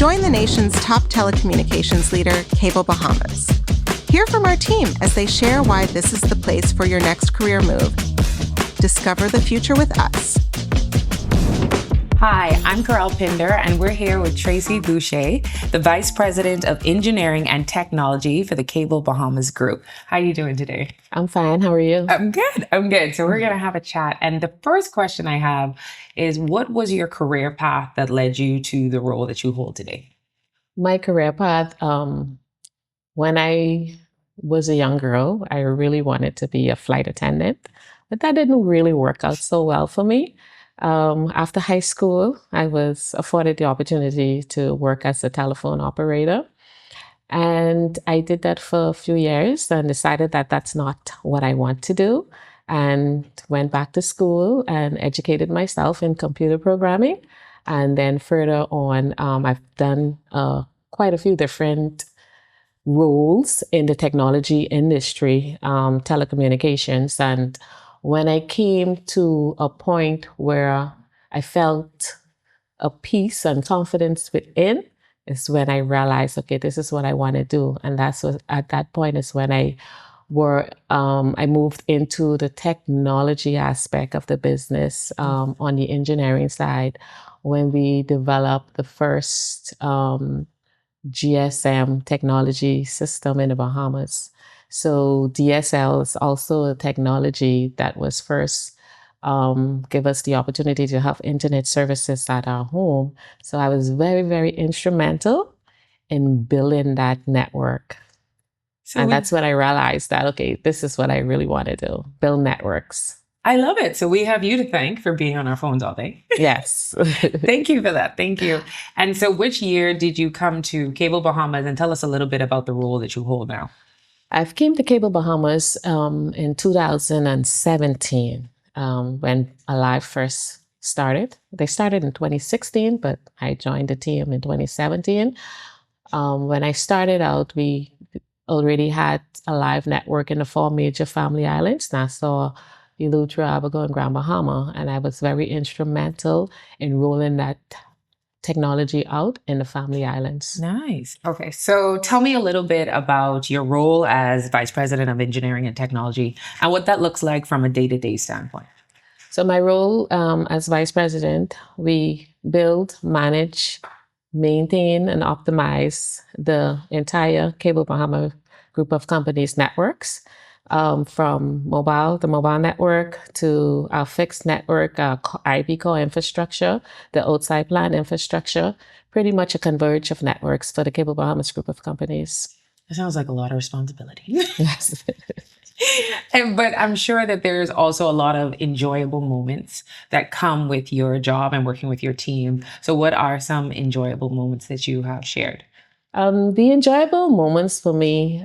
Join the nation's top telecommunications leader, Cable Bahamas. Hear from our team as they share why this is the place for your next career move. Discover the future with us. Hi, I'm Corel Pinder, and we're here with Tracey Boucher, the Vice President of Engineering and Technology for the Cable Bahamas Group. How are you doing today? I'm fine. How are you? I'm good. So we're going to have a chat. And the first question I have is, what was your career path that led you to the role that you hold today? My career path, when I was a young girl, I really wanted to be a flight attendant, but that didn't really work out so well for me. After high school, I was afforded the opportunity to work as a telephone operator. And I did that for a few years and decided that that's not what I want to do, and went back to school and educated myself in computer programming. And then further on, I've done quite a few different roles in the technology industry, telecommunications. And when I came to a point where I felt a peace and confidence within, is when I realized, okay, this is what I want to do. And that's what, at that point is when I moved into the technology aspect of the business, on the engineering side, when we developed the first GSM technology system in the Bahamas. So DSL is also a technology that was first give us the opportunity to have internet services at our home. So I was very instrumental in building that network. And that's when I realized that, okay, this is what I really want to do, build networks. I love it. So we have you to thank for being on our phones all day. Yes. Thank you for that. Thank you. And so which year did you come to Cable Bahamas, and tell us a little bit about the role that you hold now? I've came to Cable Bahamas in 2017 when Alive first started. They started in 2016, but I joined the team in 2017. When I started out, we already had a live network in the 4 major family islands: Nassau, Eleuthera, Abago, and Grand Bahama. And I was very instrumental in rolling that technology out in the family islands. Nice. Okay. So tell me a little bit about your role as Vice President of Engineering and Technology and what that looks like from a day-to-day standpoint. So my role as Vice President, we build, manage, maintain, and optimize the entire Cable Bahama group of companies' networks, from the mobile network, to our fixed network, our IP core infrastructure, the outside plant infrastructure, pretty much a converge of networks for the Cable Bahamas group of companies. That sounds like a lot of responsibility. Yes. But I'm sure that there's also a lot of enjoyable moments that come with your job and working with your team. So what are some enjoyable moments that you have shared? The enjoyable moments for me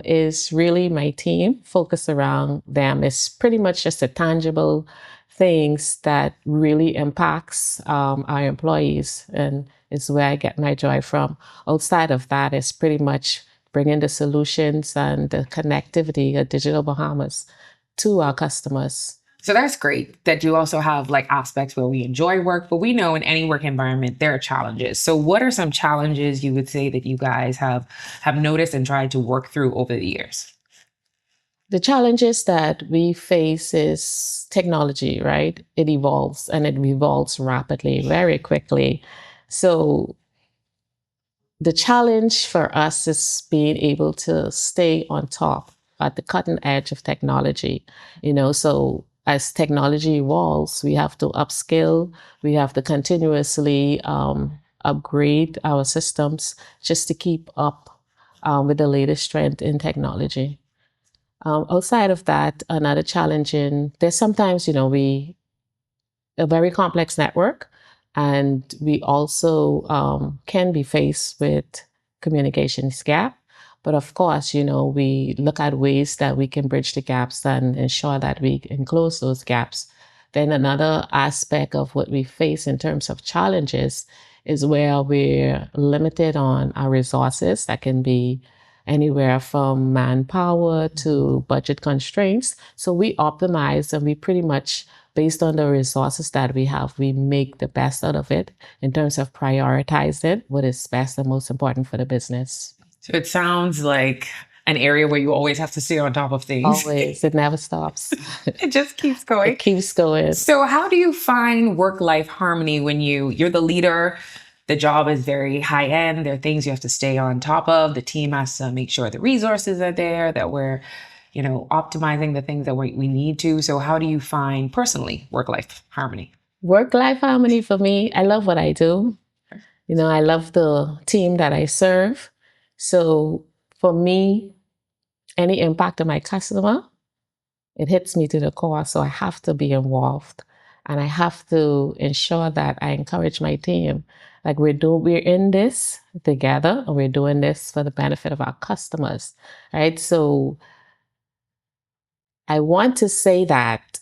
is really my team. Focus around them. It's pretty much just the tangible things that really impacts our employees, and is where I get my joy from. Outside of that, it's pretty much bringing the solutions and the connectivity of Digital Bahamas to our customers. So that's great that you also have like aspects where we enjoy work, but we know in any work environment, there are challenges. So what are some challenges you would say that you guys have noticed and tried to work through over the years? The challenges that we face is technology, right? It evolves, and it evolves rapidly, very quickly. So the challenge for us is being able to stay on top at the cutting edge of technology, so as technology evolves, we have to upskill, we have to continuously upgrade our systems just to keep up with the latest trend in technology. Outside of that, another challenge there's sometimes, a very complex network, and we also can be faced with communications gap. But of course, we look at ways that we can bridge the gaps and ensure that we can close those gaps. Then another aspect of what we face in terms of challenges is where we're limited on our resources. That can be anywhere from manpower to budget constraints. So we optimize, and we pretty much, based on the resources that we have, we make the best out of it in terms of prioritizing what is best and most important for the business. So it sounds like an area where you always have to stay on top of things. Always. It never stops. It just keeps going. It keeps going. So how do you find work-life harmony when you're the leader? The job is very high end. There are things you have to stay on top of. The team has to make sure the resources are there, that we're, optimizing the things that we need to. So how do you find personally work-life harmony? Work-life harmony for me, I love what I do. I love the team that I serve. So for me, any impact on my customer, it hits me to the core. So I have to be involved, and I have to ensure that I encourage my team. Like we're in this together, and we're doing this for the benefit of our customers, right? So I want to say that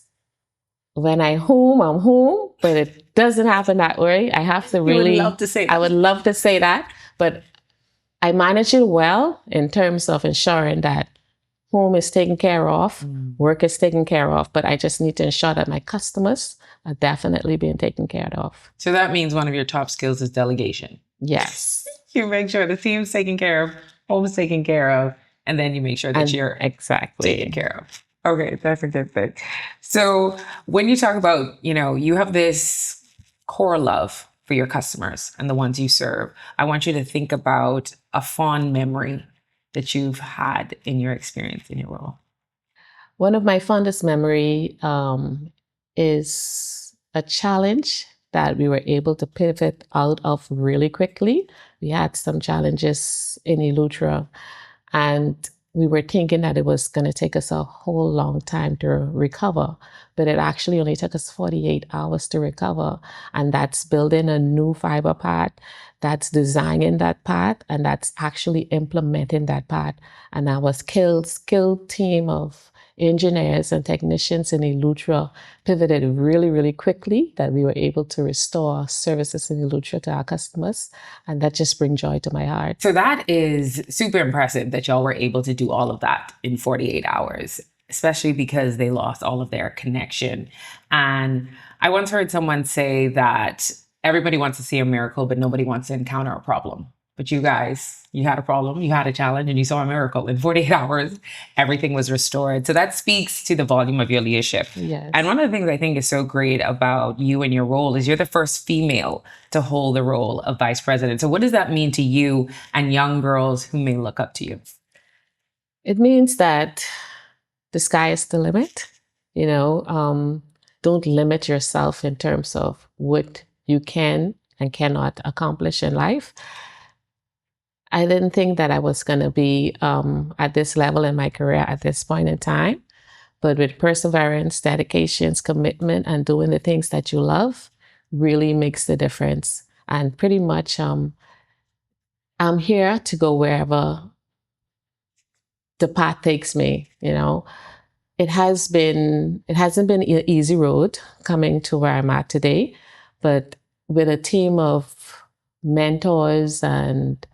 when I'm home, but it doesn't happen that way. I have to really. You would love to say that. I would love to say that, but I manage it well in terms of ensuring that home is taken care of, work is taken care of, but I just need to ensure that my customers are definitely being taken care of. So that means one of your top skills is delegation. Yes. You make sure the team's taken care of, home is taken care of, and then you make sure that you're exactly taken care of. Okay, that's a good thing. So when you talk about, you have this core love for your customers and the ones you serve, I want you to think about a fond memory that you've had in your experience in your role. One of my fondest memory is a challenge that we were able to pivot out of really quickly. We had some challenges in Eleuthera, and we were thinking that it was going to take us a whole long time to recover, but it actually only took us 48 hours to recover. And that's building a new fiber path, that's designing that path, and that's actually implementing that path. And our skilled team of engineers and technicians in Eleuthera pivoted really, really quickly, that we were able to restore services in Eleuthera to our customers. And that just brings joy to my heart. So that is super impressive that y'all were able to do all of that in 48 hours, especially because they lost all of their connection. And I once heard someone say that everybody wants to see a miracle, but nobody wants to encounter a problem. But you guys, you had a problem, you had a challenge, and you saw a miracle. In 48 hours, everything was restored. So that speaks to the volume of your leadership. Yes. And one of the things I think is so great about you and your role is you're the first female to hold the role of vice president. So what does that mean to you and young girls who may look up to you? It means that the sky is the limit. Don't limit yourself in terms of what you can and cannot accomplish in life. I didn't think that I was going to be at this level in my career at this point in time, but with perseverance, dedications, commitment, and doing the things that you love really makes the difference. And pretty much I'm here to go wherever the path takes me. It hasn't been an easy road coming to where I'm at today, but with a team of mentors and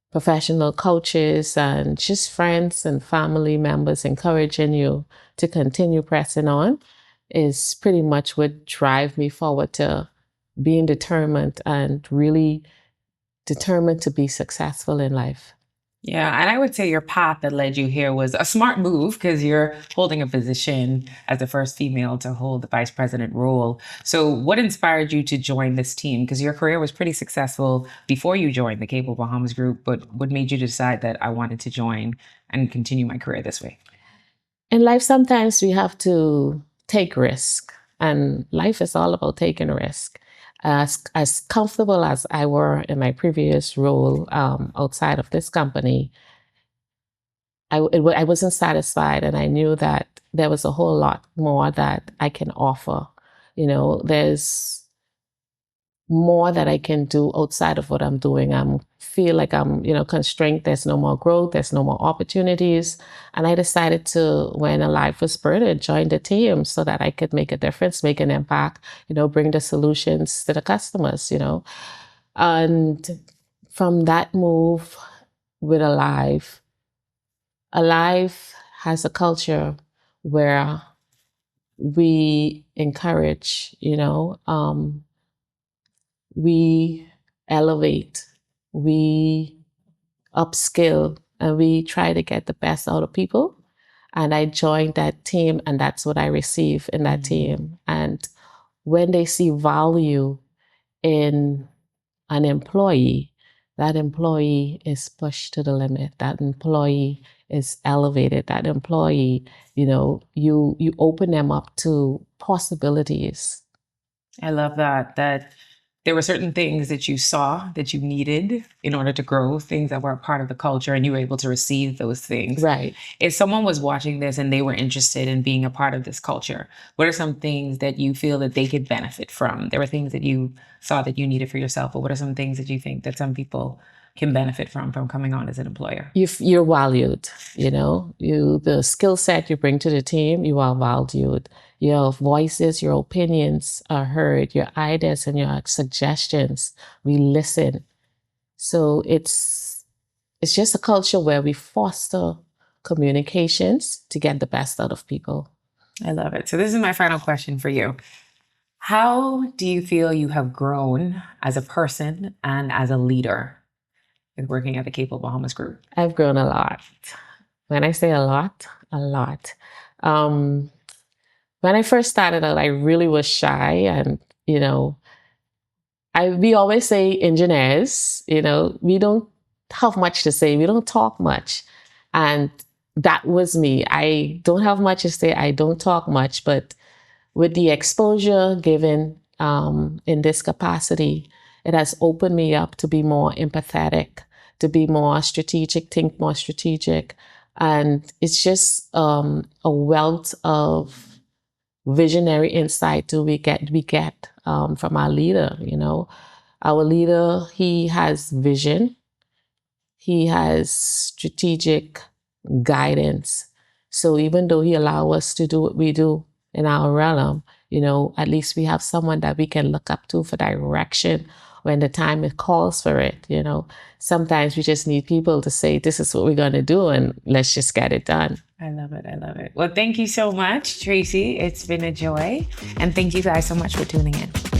professional coaches and just friends and family members encouraging you to continue pressing on is pretty much what drive me forward to being determined and really determined to be successful in life. Yeah, and I would say your path that led you here was a smart move because you're holding a position as the first female to hold the vice president role. So what inspired you to join this team? Because your career was pretty successful before you joined the Cable Bahamas group, but what made you decide that I wanted to join and continue my career this way? In life, sometimes we have to take risk, and life is all about taking a risk. As comfortable as I were in my previous role outside of this company, I wasn't satisfied, and I knew that there was a whole lot more that I can offer. There's more that I can do outside of what I'm doing. I feel like I'm, constrained. There's no more growth. There's no more opportunities. And I decided to, when a life was birthed, join the team so that I could make a difference, make an impact, bring the solutions to the customers, And from that move with Alive, Alive has a culture where we encourage, we elevate, we upskill, and we try to get the best out of people. And I joined that team, and that's what I receive in that team. And when they see value in an employee, that employee is pushed to the limit. That employee is elevated. That employee, you open them up to possibilities. I love that there were certain things that you saw that you needed in order to grow, things that were a part of the culture, and you were able to receive those things. Right. If someone was watching this and they were interested in being a part of this culture, what are some things that you feel that they could benefit from? There were things that you saw that you needed for yourself, but what are some things that you think that some people can benefit from coming on as an employer? You're valued, the skill set you bring to the team, you are valued. Your voices, your opinions are heard, your ideas and your suggestions, we listen. So it's just a culture where we foster communications to get the best out of people. I love it. So this is my final question for you. How do you feel you have grown as a person and as a leader with working at the Cable Bahamas Group? I've grown a lot. When I say a lot, a lot. When I first started out, I really was shy, and we always say engineers, we don't have much to say. We don't talk much. And that was me. I don't have much to say. I don't talk much, but with the exposure given in this capacity, it has opened me up to be more empathetic, to be more strategic, think more strategic. And it's just a wealth of visionary insight we get from our leader. Our leader, he has vision, he has strategic guidance. So even though he allows us to do what we do in our realm, at least we have someone that we can look up to for direction when the time it calls for it. Sometimes we just need people to say, this is what we're going to do, and let's just get it done. I love it. I love it. Well, thank you so much, Tracey. It's been a joy. And thank you guys so much for tuning in.